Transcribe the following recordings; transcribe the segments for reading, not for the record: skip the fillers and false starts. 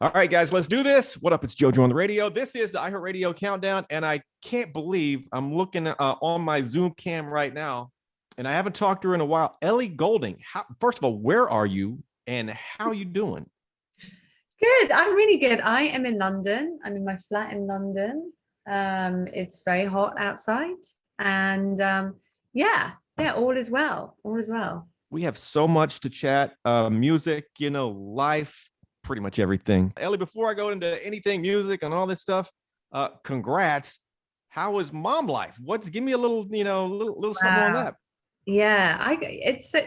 All right, guys, let's do this. What up? It's JoJo on the radio. This is the iHeartRadio countdown, and I can't believe I'm looking on my Zoom cam right now, and I haven't talked to her in a while. Ellie Goulding, first of all, where are you, and how you doing? Good. I'm really good. I am in London. I'm in my flat in London. It's very hot outside, and yeah, all is well. All is well. We have so much to chat. Music, life, pretty much everything. Ellie, before I go into anything music and all this stuff, congrats. How is mom life? Give me a little, little something on Wow. that. Yeah, it's so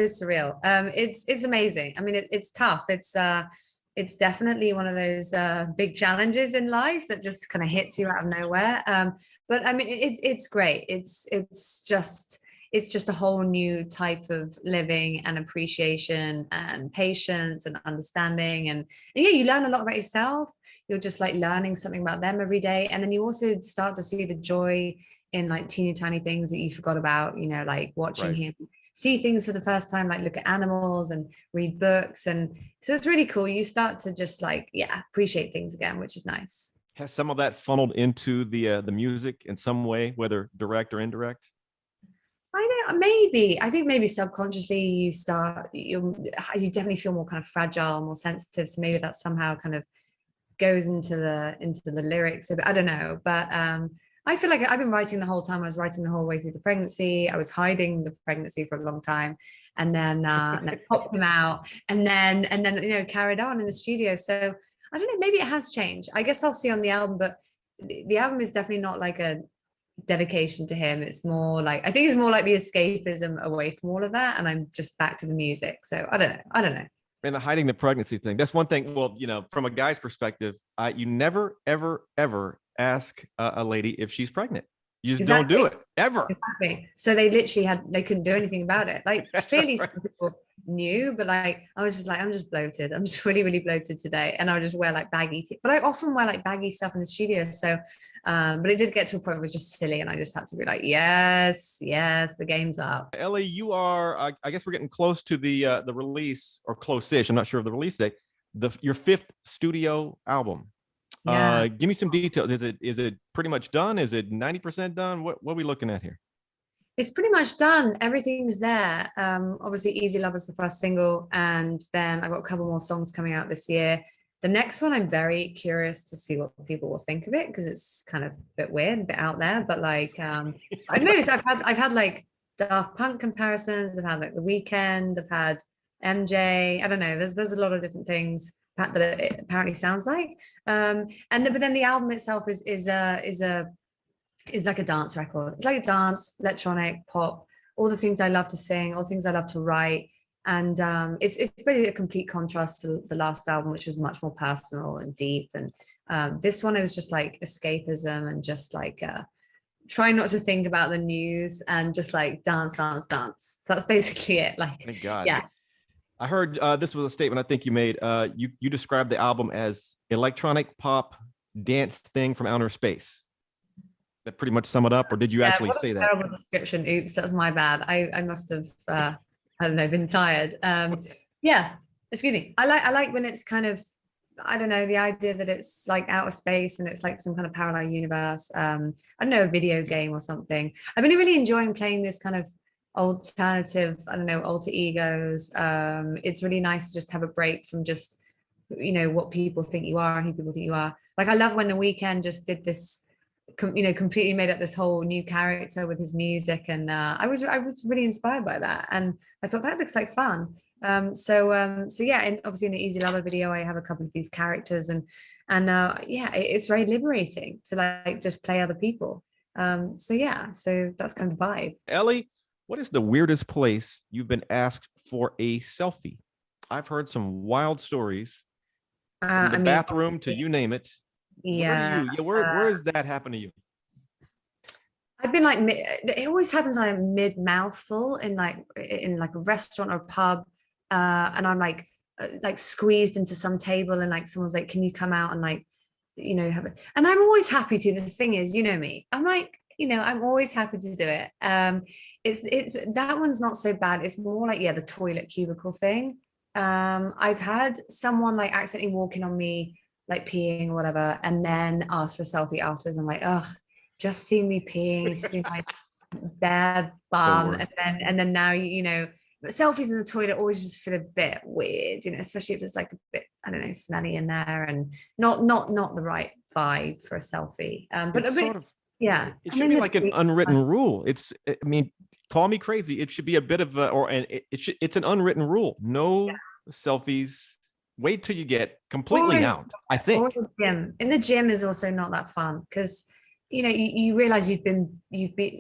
surreal. It's amazing. I mean, it's tough. It's definitely one of those big challenges in life that just kind of hits you out of nowhere. But I mean, it's great. It's just a whole new type of living and appreciation and patience and understanding. And yeah, you learn a lot about yourself. You're just like learning something about them every day. And then you also start to see the joy in like teeny tiny things that you forgot about, like watching Right. him see things for the first time, like look at animals and read books. And so it's really cool. You start to just like, yeah, appreciate things again, which is nice. Has some of that funneled into the music in some way, whether direct or indirect? I know, maybe. I think maybe subconsciously you definitely feel more kind of fragile, more sensitive. So maybe that somehow kind of goes into the lyrics of it. I don't know. But I feel like I've been writing the whole time. I was writing the whole way through the pregnancy. I was hiding the pregnancy for a long time, and then popped him out, and then carried on in the studio. So I don't know. Maybe it has changed. I guess I'll see on the album, but the album is definitely not like a dedication to him. It's more like, I think it's more like the escapism away from all of that, and I'm just back to the music. So I don't know. And the hiding the pregnancy thing, that's one thing. Well, from a guy's perspective, you never ever ever ask a lady if she's pregnant. You just don't do Exactly. it ever. Exactly. So they couldn't do anything about it. Like clearly Right. some people knew, but like I was just like, I'm just bloated. I'm just really, really bloated today. And I would just wear like but I often wear like baggy stuff in the studio. So but it did get to a point where it was just silly, and I just had to be like, yes, yes, the game's up. Ellie, you are. I guess we're getting close to the release, or close-ish. I'm not sure of the release date. Your fifth studio album. Yeah. Give me some details. Is it pretty much done? Is it 90% done? What are we looking at here? It's pretty much done. Everything's there. Obviously, Easy Love was the first single, and then I've got a couple more songs coming out this year. The next one, I'm very curious to see what people will think of it, because it's kind of a bit weird, a bit out there. But like, I don't know. I've had like Daft Punk comparisons. I've had like The Weeknd. I've had MJ. I don't know. There's a lot of different things that it apparently sounds like. But then the album itself is like a dance record. It's like a dance, electronic, pop, all the things I love to sing, all the things I love to write. And it's really a complete contrast to the last album, which was much more personal and deep. And this one, it was just like escapism and just like try not to think about the news and just like dance, dance, dance. So that's basically it. Like, Thank God. yeah. I heard this was a statement I think you made. You described the album as electronic pop dance thing from outer space. That pretty much sum it up, or did you Yeah, actually what say a that? terrible description. Oops, that's my bad. I must have I don't know, been tired. Yeah, excuse me. I like when it's kind of, I don't know, the idea that it's like outer space and it's like some kind of parallel universe. I don't know, a video game or something. I've been really enjoying playing this kind of alternative, I don't know, alter egos. It's really nice to just have a break from just, what people think you are and who people think you are. Like I love when The Weeknd just did this, completely made up this whole new character with his music, and I was really inspired by that, and I thought that looks like fun. So yeah, and obviously in the Easy Lover video, I have a couple of these characters, and yeah, it's very liberating to like just play other people. So yeah, so that's kind of the vibe. Ellie, what is the weirdest place you've been asked for a selfie? I've heard some wild stories from the I mean, bathroom to you name it. Where do yeah. you? Yeah, where has that happened to you? I've been like it always happens when I'm mid mouthful in like a restaurant or a pub, and I'm like squeezed into some table, and like someone's like, "Can you come out and like, have it?" And I'm always happy to. The thing is, me. I'm like, I'm always happy to do it. It's that one's not so bad. It's more like, yeah, the toilet cubicle thing. I've had someone like accidentally walking on me, like peeing or whatever, and then ask for a selfie afterwards. I'm like, ugh, just see me peeing, see my bare The bum, worst. and then now you know, but selfies in the toilet always just feel a bit weird, you know, especially if it's like a bit, I don't know, smelly in there and not the right vibe for a selfie. But It's a bit, sort of, yeah. it I should mean, be the like an street, unwritten rule. I mean, call me crazy. It should be a bit of a, or and it's an unwritten rule. No selfies. Wait till you get or completely out, I or think. the gym. In the gym is also not that fun because you know you realize you've been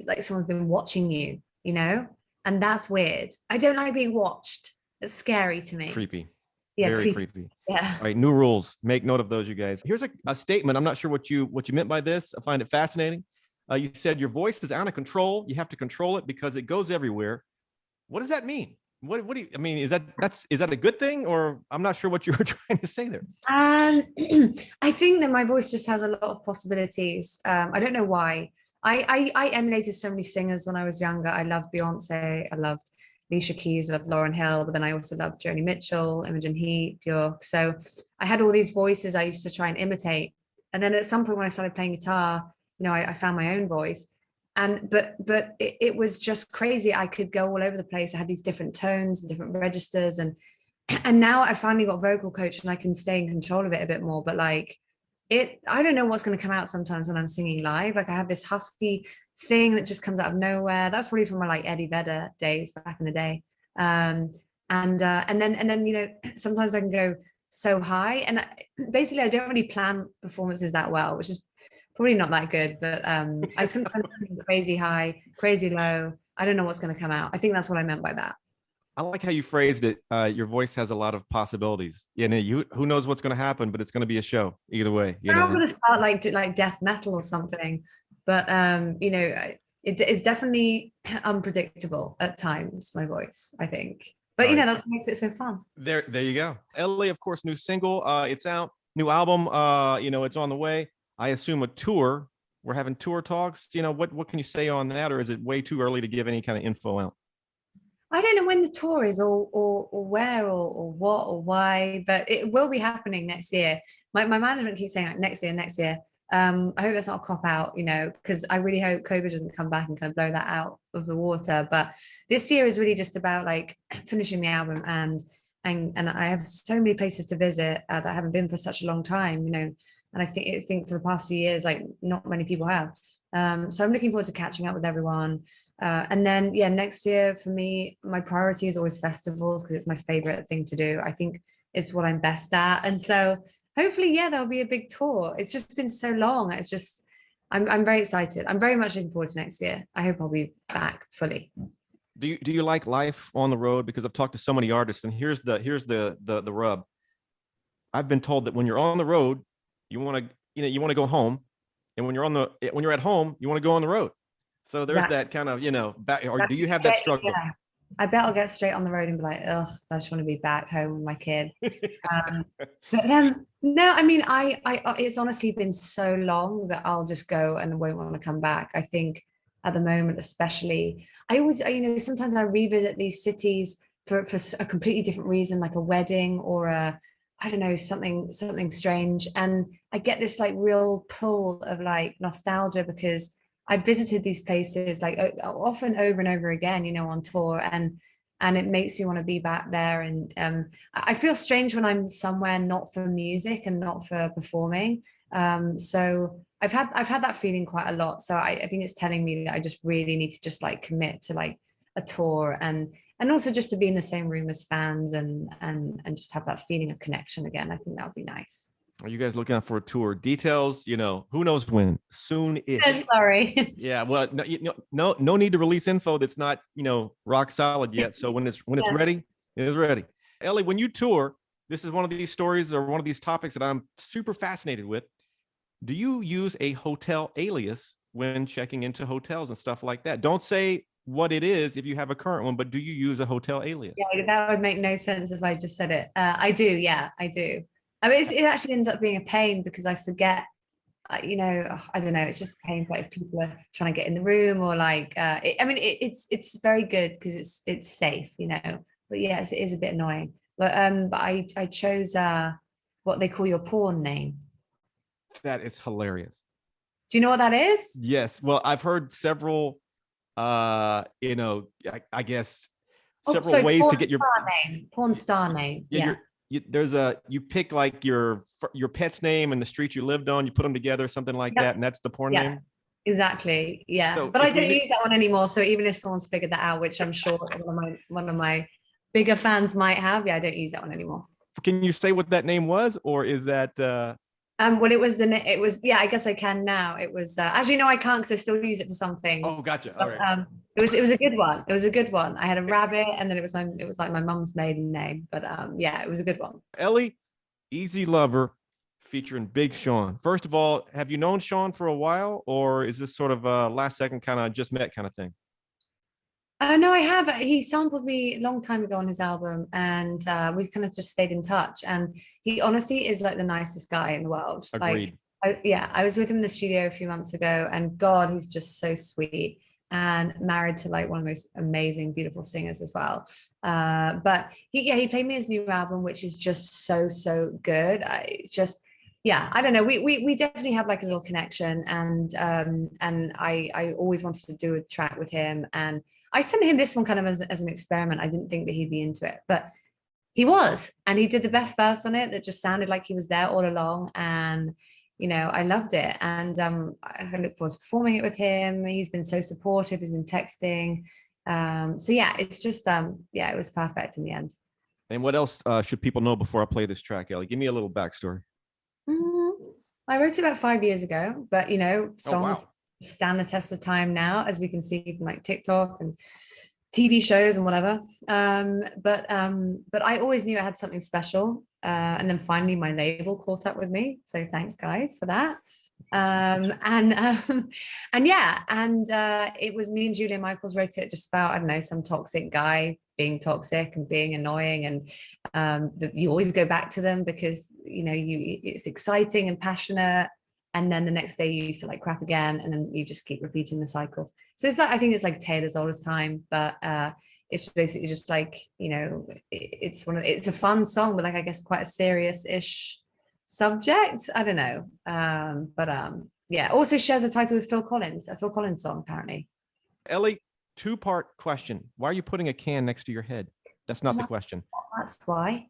like someone's been watching you, you know, and that's weird. I don't like being watched. It's scary to me. Creepy. Yeah, Very creepy. creepy. Yeah. All right, new rules. Make note of those, you guys. Here's a statement. I'm not sure what you meant by this. I find it fascinating. You said your voice is out of control. You have to control it because it goes everywhere. What does that mean? What do you? I mean, is that a good thing, or I'm not sure what you were trying to say there. Um, I think that my voice just has a lot of possibilities. I don't know why. I emulated so many singers when I was younger. I loved Beyonce. I loved Alicia Keys. I loved Lauryn Hill. But then I also loved Joni Mitchell, Imogen Heap, Bjork. So I had all these voices I used to try and imitate. And then at some point when I started playing guitar, you know, I found my own voice. And but it was just crazy. I could go all over the place. I had these different tones and different registers and now I finally got a vocal coach and I can stay in control of it a bit more. But like I don't know what's going to come out sometimes when I'm singing live. Like I have this husky thing that just comes out of nowhere. That's probably from my like Eddie Vedder days back in the day. And then you know sometimes I can go so high and basically I don't really plan performances that well, which is probably not that good. But I sometimes sing crazy high, crazy low. I don't know what's going to come out. I think that's what I meant by that. I like how you phrased it. Your voice has a lot of possibilities. You know, who knows what's going to happen, but it's going to be a show either way. You I'm know, gonna start like death metal or something, but you know, it's definitely unpredictable at times. My voice, I think, but all you know, right, that's what makes it so fun. there you go. Ellie, of course, new single. It's out. New album. You know, it's on the way. I assume a tour. We're having tour talks. You know, what can you say on that, or is it way too early to give any kind of info out? I don't know when the tour is or where or what or why, but it will be happening next year. My management keeps saying like next year, next year. I hope that's not a cop out, you know, because I really hope COVID doesn't come back and kind of blow that out of the water. But this year is really just about like finishing the album and I have so many places to visit that I haven't been for such a long time, you know. And I think for the past few years, like not many people have. So I'm looking forward to catching up with everyone. And then, yeah, next year for me, my priority is always festivals because it's my favorite thing to do. I think it's what I'm best at. And so hopefully, yeah, there'll be a big tour. It's just been so long. It's just, I'm very excited. I'm very much looking forward to next year. I hope I'll be back fully. Do you like life on the road? Because I've talked to so many artists, and here's the rub. I've been told that when you're on the road, you want to go home, and when you're at home, you want to go on the road. So there's Exactly. that kind of back. Or do you have that struggle? Yeah. I bet I'll get straight on the road and be like, ugh, I just want to be back home with my kid. But no, I mean, it's honestly been so long that I'll just go and won't want to come back. I think at the moment, especially, I always, you know, sometimes I revisit these cities for a completely different reason, like a wedding or I don't know, something strange. And I get this like real pull of like nostalgia because I visited these places like often over and over again, you know, on tour and it makes me want to be back there. And I feel strange when I'm somewhere not for music and not for performing. So I've had that feeling quite a lot. So I think it's telling me that I just really need to just like commit to like a tour and also just to be in the same room as fans and just have that feeling of connection again. I think that would be nice. Are you guys looking out for a tour? Details, who knows when? Soon-ish. Sorry. Yeah, well, no need to release info that's not, rock solid yet. So when it's Yeah. ready, it is ready. Ellie, when you tour, this is one of these stories or one of these topics that I'm super fascinated with. Do you use a hotel alias when checking into hotels and stuff like that? Don't say what it is if you have a current one, but do you use a hotel alias? Yeah, that would make no sense if I just said it. I do. Yeah, I do. I mean, it actually ends up being a pain because I forget, I don't know. It's just a pain, like if people are trying to get in the room or like, it's very good because it's safe, But yes, it is a bit annoying. but I chose what they call your porn name. That is hilarious. Do you know what that is? Yes. Well, I've heard several, I guess several So ways to porn get your star name. Porn star name. Yeah. you pick like your pet's name and the street you lived on, you put them together, something like Yep. that, and that's the porn Yeah. name. Exactly. Yeah. So But I don't use that one anymore. So even if someone's figured that out, which I'm sure one of my bigger fans might have, yeah, I don't use that one anymore. can you say what that name was, or is that Well, it was yeah, I guess I can now. It was actually no, I can't because I still use it for some things. Oh, gotcha. All But, right. it was a good one. It was a good one. I had a rabbit, and then it was like my mum's maiden name. But yeah, it was a good one. Ellie, Easy Lover, featuring Big Sean. First of all, have you known Sean for a while, or is this sort of a last second kind of just met kind of thing? No, I have. He sampled me a long time ago on his album, and we kind of just stayed in touch. And he honestly is like the nicest guy in the world. Agreed. Yeah, I was with him in the studio a few months ago, and God, he's just so sweet and married to like one of the most amazing, beautiful singers as well. But he played me his new album, which is just so good. Yeah, I don't know. We definitely have like a little connection, and I always wanted to do a track with him, and I sent him this one kind of as an experiment. I didn't think that he'd be into it, but he was, and he did the best verse on it that just sounded like he was there all along. And I loved it, and I look forward to performing it with him. He's been so supportive. He's been texting. So yeah, it's just yeah, it was perfect in the end. And what else should people know before I play this track, Ellie? Give me a little backstory. I wrote it about 5 years ago, but songs Oh, wow. stand the test of time now, as we can see from like TikTok and TV shows and whatever. But I always knew I had something special. And then finally my label caught up with me. So thanks guys for that. And yeah, and it was me and Julia Michaels wrote it just about, I don't know, some toxic guy being toxic and being annoying, and you always go back to them because it's exciting and passionate, and then the next day you feel like crap again, and then you just keep repeating the cycle. So it's like, I think it's like tale as old as time, but it's basically just like it's a fun song, but like I guess quite a serious-ish subject. I don't know, but yeah, also shares a title with Phil Collins, a Phil Collins song apparently. Ellie, two-part question. Why are you putting a can next to your head? That's not the question. That's why.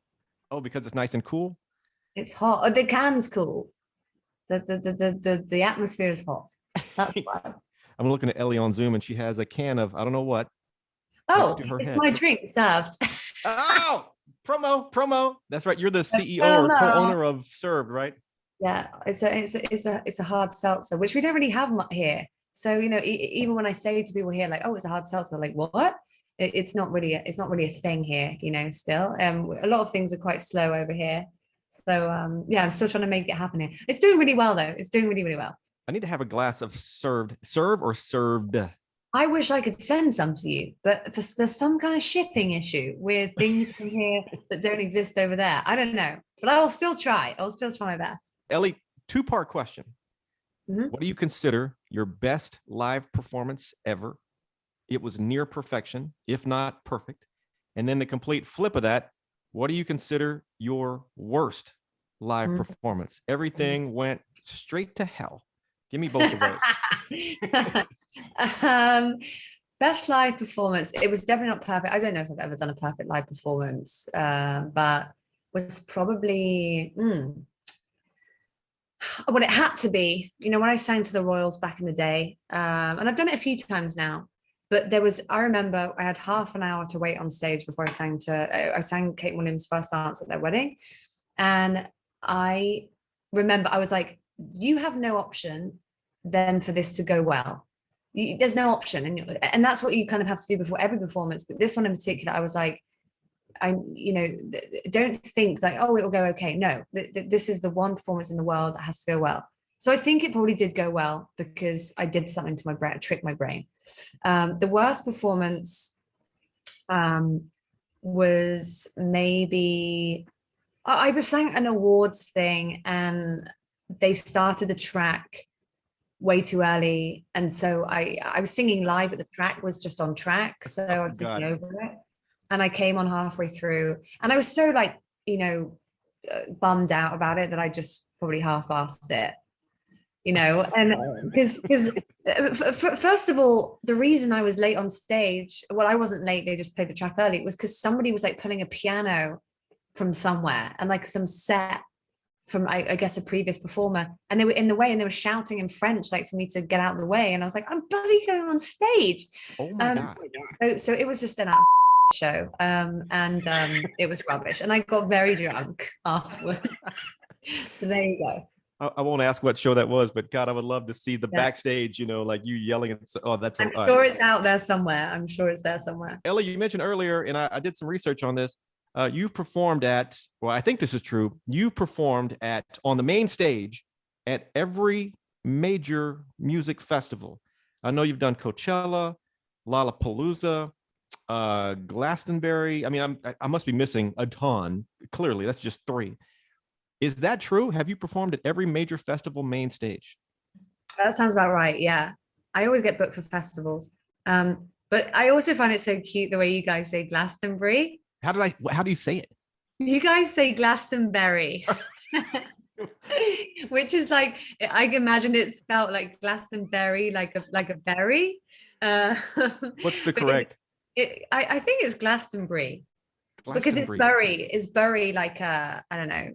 Oh, because it's nice and cool? It's hot. Oh, the can's cool. The atmosphere is hot. That's why. I'm looking at Ellie on Zoom, and she has a can of I don't know what. Oh, next to her it's head. my drink served. Oh, promo. That's right. You're the CEO or co-owner of Served, right? Yeah, it's a hard seltzer, which we don't really have here. So even when I say to people here, like, oh, it's a hard seltzer, they're like, what? It's not really a thing here. Still, a lot of things are quite slow over here. So yeah, I'm still trying to make it happen here. It's doing really well though. It's doing really, really well. I need to have a glass of Served. Serve or served? I wish I could send some to you, but there's some kind of shipping issue with things from here that don't exist over there. I don't know, but I will still try. I'll still try my best. Ellie, two-part question. Mm-hmm. What do you consider your best live performance ever? It was near perfection, if not perfect. And then the complete flip of that, what do you consider your worst live performance? Everything went straight to hell. Give me both of those. Best live performance. It was definitely not perfect. I don't know if I've ever done a perfect live performance, but was probably what it had to be. When I sang to the Royals back in the day, and I've done it a few times now. But I remember I had half an hour to wait on stage before I sang Kate Williams' first dance at their wedding. And I remember I was like, you have no option then for this to go well. There's no option. And that's what you kind of have to do before every performance. But this one in particular, I was like, don't think like, oh, it will go okay. No, this is the one performance in the world that has to go well. So I think it probably did go well because I did something to my brain, tricked my brain. The worst performance was maybe I was sang an awards thing and they started the track way too early, and so I was singing live, but the track was just on track, so I was singing over it. and I came on halfway through, and I was so like, bummed out about it that I just probably half-assed it, and because first of all, the reason I was late on stage, well, I wasn't late, they just played the track early, it was because somebody was like pulling a piano from somewhere, and like some set from I guess a previous performer, and they were in the way, and they were shouting in French like for me to get out of the way, and I was like, I'm bloody going on stage. Oh my God. So it was just an absolute show, and it was rubbish, and I got very drunk afterwards. So there you go. I won't ask what show that was, but God, I would love to see the backstage, like you yelling. I'm sure it's out there somewhere. I'm sure it's there somewhere. Ellie, you mentioned earlier, and I did some research on this. You performed at, well, I think this is true. You performed on the main stage at every major music festival. I know you've done Coachella, Lollapalooza, Glastonbury. I mean, I must be missing a ton. Clearly, that's just 3. Is that true? Have you performed at every major festival main stage? That sounds about right. Yeah. I always get booked for festivals. But I also find it so cute the way you guys say Glastonbury. How do you say it? You guys say Glastonbury, which is like, I can imagine it's spelled like Glastonbury, like a berry. What's the correct? I think it's Glastonbury. Because it's bury like I don't know.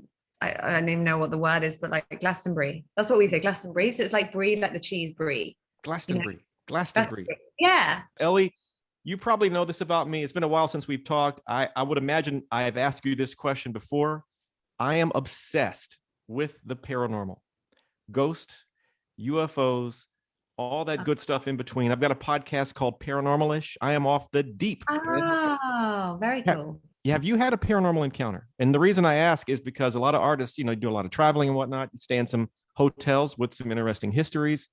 I don't even know what the word is, but like Glastonbury. That's what we say, Glastonbury. So it's like brie, like the cheese brie. Glastonbury. Glastonbury. Yeah. Ellie, you probably know this about me. It's been a while since we've talked. I would imagine I have asked you this question before. I am obsessed with the paranormal, ghosts, UFOs, all that good stuff in between. I've got a podcast called Paranormalish. I am off the deep. Oh, very cool. Have you had a paranormal encounter? And the reason I ask is because a lot of artists, do a lot of traveling and whatnot. You stay in some hotels with some interesting histories.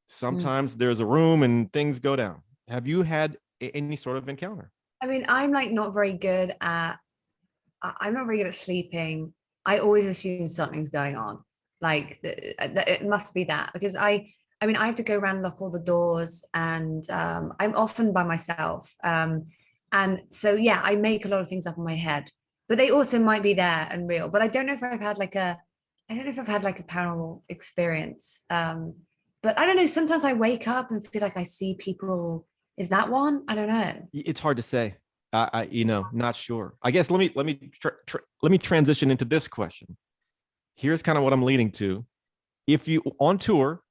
Sometimes there's a room and things go down. Have you had any sort of encounter? I mean, I'm not very good at sleeping. I always assume something's going on. Like it must be that, because I have to go around and lock all the doors, and I'm often by myself. And so, yeah, I make a lot of things up in my head, but they also might be there and real. But I don't know if I've had like a paranormal experience. But I don't know. Sometimes I wake up and feel like I see people. Is that one? I don't know. It's hard to say. Not sure. I guess let me transition into this question. Here's kind of what I'm leading to. If you on tour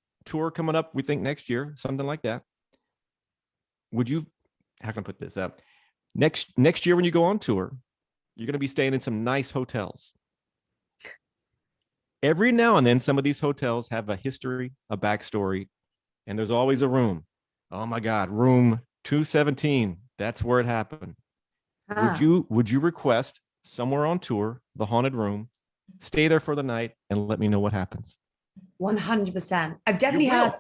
coming up, we think next year, something like that. Would you? How can I put this up? Next year when you go on tour, you're going to be staying in some nice hotels. Every now and then, some of these hotels have a history, a backstory, and there's always a room. Oh my God, room 217. That's where it happened. Would you request somewhere on tour, the haunted room, stay there for the night, and let me know what happens? 100%. I've definitely heard.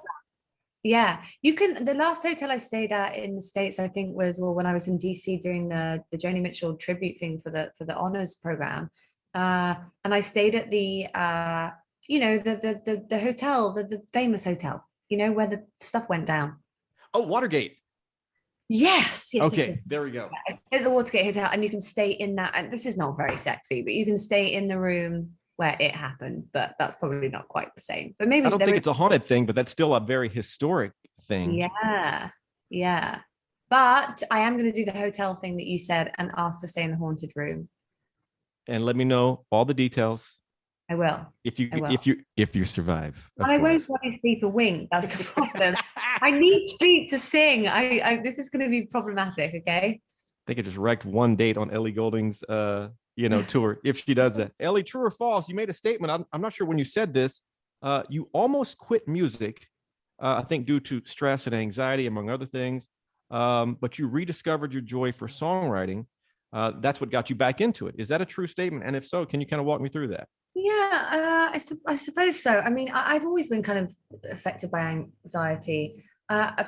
Yeah, you can. The last hotel I stayed at in the States, I think, was when I was in DC doing the Joni Mitchell tribute thing for the honors program, and I stayed at the the hotel, the famous hotel, where the stuff went down. Oh, Watergate. Yes. Okay, yes. There we go. I stayed at the Watergate Hotel, and you can stay in that. And this is not very sexy, but you can stay in the room where it happened, but that's probably not quite the same. But maybe I don't think it's a haunted thing, but that's still a very historic thing. Yeah. But I am going to do the hotel thing that you said and ask to stay in the haunted room. And let me know all the details. I will. If you survive. And I won't want to sleep a wink. That's the problem. I need sleep to sing. I this is going to be problematic. Okay. I think it just wrecked one date on Ellie Goulding's tour, if she does that. Ellie, true or false? You made a statement. I'm not sure when you said this. You almost quit music, I think due to stress and anxiety, among other things. But you rediscovered your joy for songwriting. That's what got you back into it. Is that a true statement? And if so, can you kind of walk me through that? Yeah, I suppose so. I mean, I've always been kind of affected by anxiety.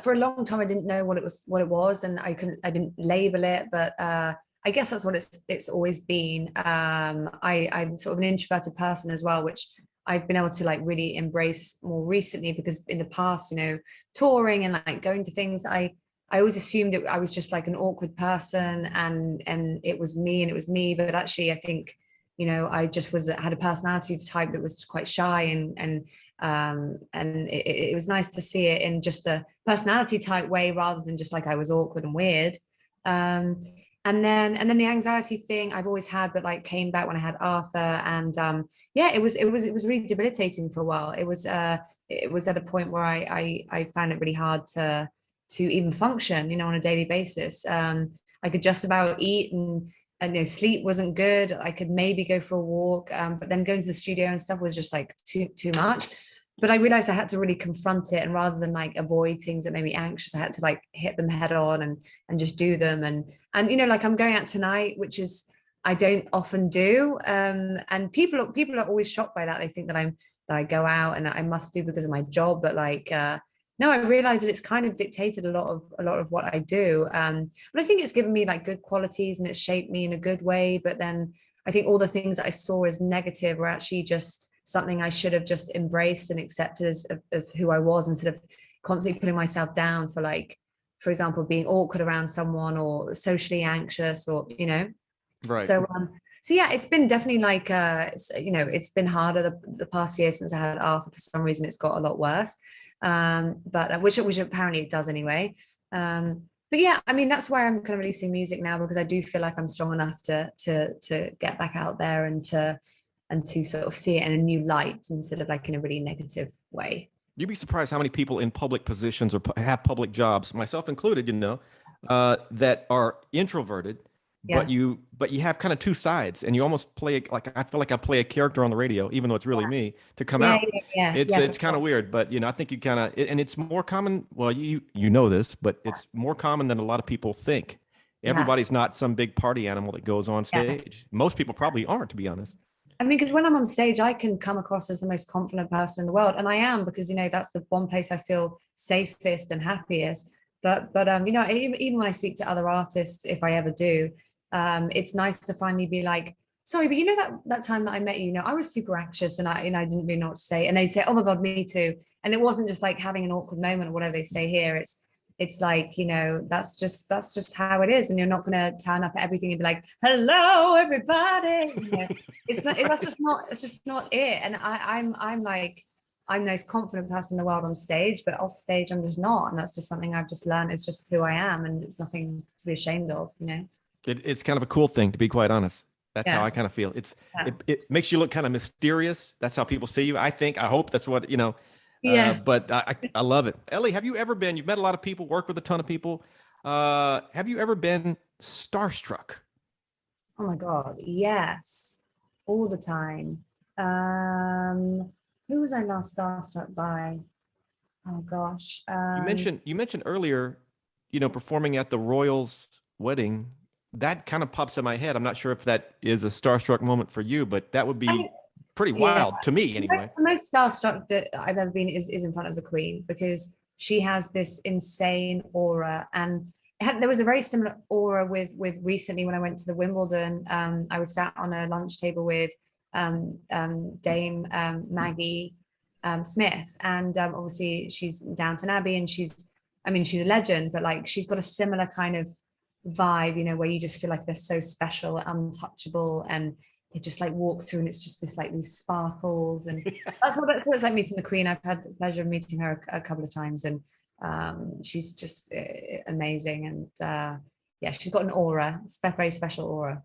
For a long time, I didn't know what it was, and I didn't label it, but I guess that's what it's always been. I'm sort of an introverted person as well, which I've been able to like really embrace more recently, because in the past, touring and like going to things, I I always assumed that I was just like an awkward person, and it was me, but actually I think, I just had a personality type that was quite shy, and it was nice to see it in just a personality type way rather than just like I was awkward and weird. Um, and then the anxiety thing I've always had, but like came back when I had Arthur, and yeah, it was really debilitating for a while. It was at a point where I found it really hard to even function, on a daily basis. I could just about eat, and sleep wasn't good. I could maybe go for a walk, but then going to the studio and stuff was just like too much. But I realized I had to really confront it, and rather than like avoid things that made me anxious, I had to like hit them head on and just do them. And like I'm going out tonight, which is I don't often do. And people are always shocked by that. They think that I go out and I must do because of my job, but like no, I realize that it's kind of dictated a lot of what I do. But I think it's given me like good qualities, and it's shaped me in a good way. But then I think all the things that I saw as negative were actually just something I should have just embraced and accepted as who I was, instead of constantly putting myself down for, like, for example, being awkward around someone or socially anxious, or Right. So yeah, it's been definitely like it's been harder the past year since I had Arthur. For some reason, it's got a lot worse. But which apparently it does anyway. But yeah, I mean, that's why I'm kind of releasing music now, because I do feel like I'm strong enough to get back out there and to sort of see it in a new light, instead of like in a really negative way. You'd be surprised how many people in public positions or have public jobs, myself included, that are introverted, but Yeah. you have kind of two sides, and you almost play like, I feel like I play a character on the radio, even though it's really me, to come Yeah, out. yeah, It's for kind of sure. weird, but I think you kind of, and it's more common. Well, you know this, but it's more common than a lot of people think. Yeah, Everybody's not some big party animal that goes on yeah. stage. Most people probably aren't, to be honest. I mean, because when I'm on stage, I can come across as the most confident person in the world, and I am, because that's the one place I feel safest and happiest. But even when I speak to other artists, if I ever do, it's nice to finally be like, sorry, but that time that I met you, I was super anxious, and I didn't really know what to say, and they say, oh my God, me too. And it wasn't just like having an awkward moment or whatever they say here. It's like, that's just how it is, and you're not going to turn up at everything and be like, hello everybody. It's not, it's just not it. And I'm like, I'm the most confident person in the world on stage, but off stage I'm just not. And that's just something I've just learned. It's just who I am, and it's nothing to be ashamed of. It's kind of a cool thing, to be quite honest. That's how Yeah, I kind of feel. yeah, It makes you look kind of mysterious. That's how people see you. I hope that's what, yeah. but I love it. Ellie, have you ever been, you've met a lot of people, worked with a ton of people. Have you ever been starstruck? Oh my God, yes, all the time. Who was I last starstruck by? Oh gosh. You mentioned earlier, performing at the Royals wedding. That kind of pops in my head. I'm not sure if that is a starstruck moment for you, but that would I, be pretty yeah, wild to me anyway. the most starstruck that I've ever been is in front of the Queen, because she has this insane aura, and there was a very similar aura with recently when I went to the Wimbledon. I was sat on a lunch table with Dame Maggie Smith, and obviously she's Downton Abbey, and she's a legend, but like she's got a similar kind of vibe, where you just feel like they're so special, untouchable, and they just like walk through, and it's just this like these sparkles. And that's what it's like meeting the Queen. I've had the pleasure of meeting her a couple of times, and she's just amazing. And yeah, she's got an aura, very special aura.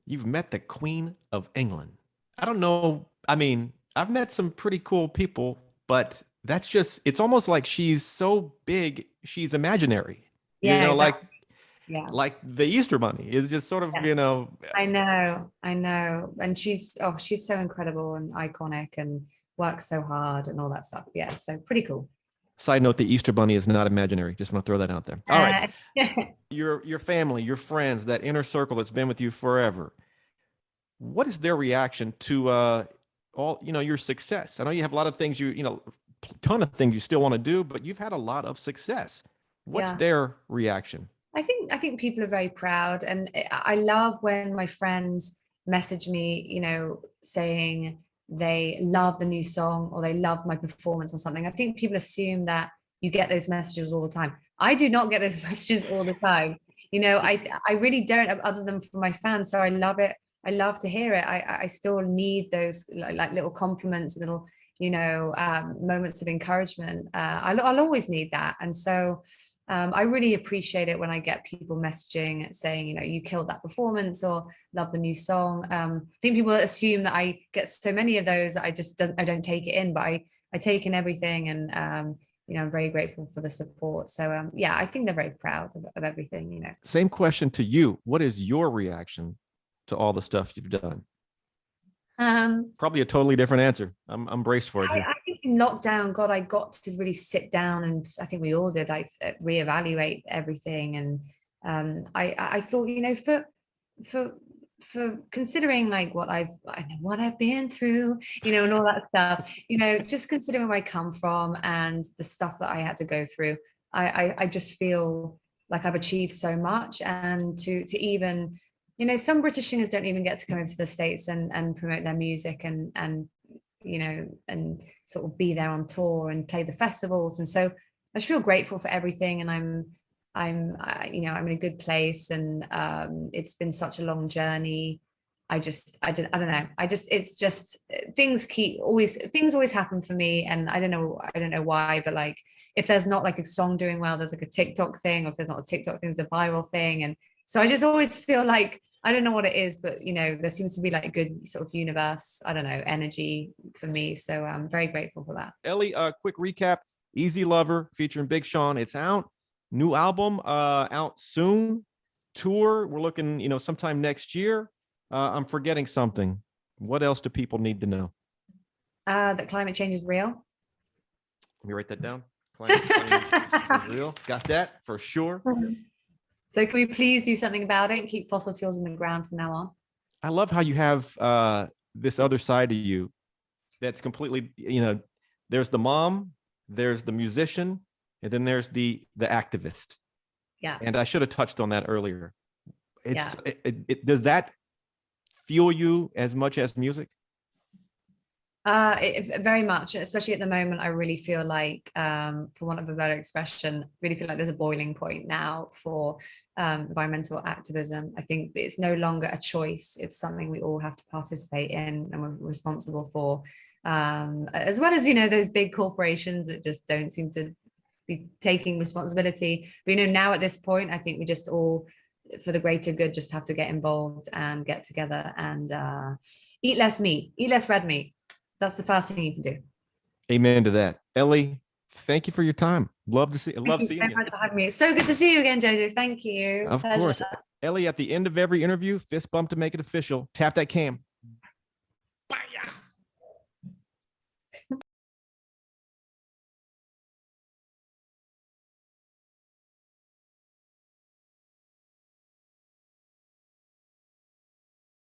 You've met the Queen of England. I don't know. I mean, I've met some pretty cool people, but it's almost like she's so big, she's imaginary. Yeah, Like exactly. Yeah, the Easter Bunny is just sort of, yeah. I know. And she's so incredible and iconic, and works so hard and all that stuff. Yeah, so pretty cool. Side note, the Easter Bunny is not imaginary. Just want to throw that out there. All right. Yeah. Your family, your friends, that inner circle that's been with you forever. What is their reaction to all, your success? I know you have a lot of things ton of things you still want to do, but you've had a lot of success. What's Yeah. their reaction? I think people are very proud, and I love when my friends message me, saying they love the new song or they love my performance or something. I think people assume that you get those messages all the time. I do not get those messages all the time. I really don't, other than from my fans. So I love it. I love to hear it. I still need those like little compliments, little, moments of encouragement. I'll always need that. And so I really appreciate it when I get people messaging saying, you killed that performance, or love the new song. I think people assume that I get so many of those that I don't take it in, but I take in everything. And I'm very grateful for the support. So yeah, I think they're very proud of everything. Same question to you. What is your reaction to all the stuff you've done? Probably a totally different answer. I'm braced for it here. I think in lockdown, God, I got to really sit down, and I think we all did, like reevaluate everything. And I thought, for considering like what I've been through, and all that stuff, just considering where I come from and the stuff that I had to go through, I just feel like I've achieved so much. And to even, some British singers don't even get to come into the States and promote their music and and sort of be there on tour and play the festivals. And so I just feel grateful for everything. And I'm in a good place. And it's been such a long journey. I don't know. It's just things always happen for me. And I don't know why, but like, if there's not like a song doing well, there's like a TikTok thing, or if there's not a TikTok thing, there's a viral thing. And so I just always feel like, I don't know what it is, but there seems to be like a good sort of universe, I don't know, energy for me. So I'm very grateful for that. Ellie, quick recap: Easy Lover featuring Big Sean. It's out. New album out soon. Tour, we're looking, sometime next year. I'm forgetting something. What else do people need to know? That climate change is real. Let me write that down. Climate change is real. Got that for sure. So can we please do something about it and keep fossil fuels in the ground from now on? I love how you have this other side of you that's completely, there's the mom, there's the musician, and then there's the activist. Yeah. And I should have touched on that earlier. Does that fuel you as much as music? Very much, especially at the moment. I really feel like, for want of a better expression, really feel like there's a boiling point now for environmental activism. I think it's no longer a choice. It's something we all have to participate in and we're responsible for, as well as, those big corporations that just don't seem to be taking responsibility. But, now at this point, I think we just all, for the greater good, just have to get involved and get together and eat less meat, eat less red meat. That's the first thing you can do. Amen to that. Ellie, thank you for your time. Love seeing you. Thank you so much for having me. It's so good to see you again, Jojo. Thank you. Of course. Ellie, at the end of every interview, fist bump to make it official. Tap that cam.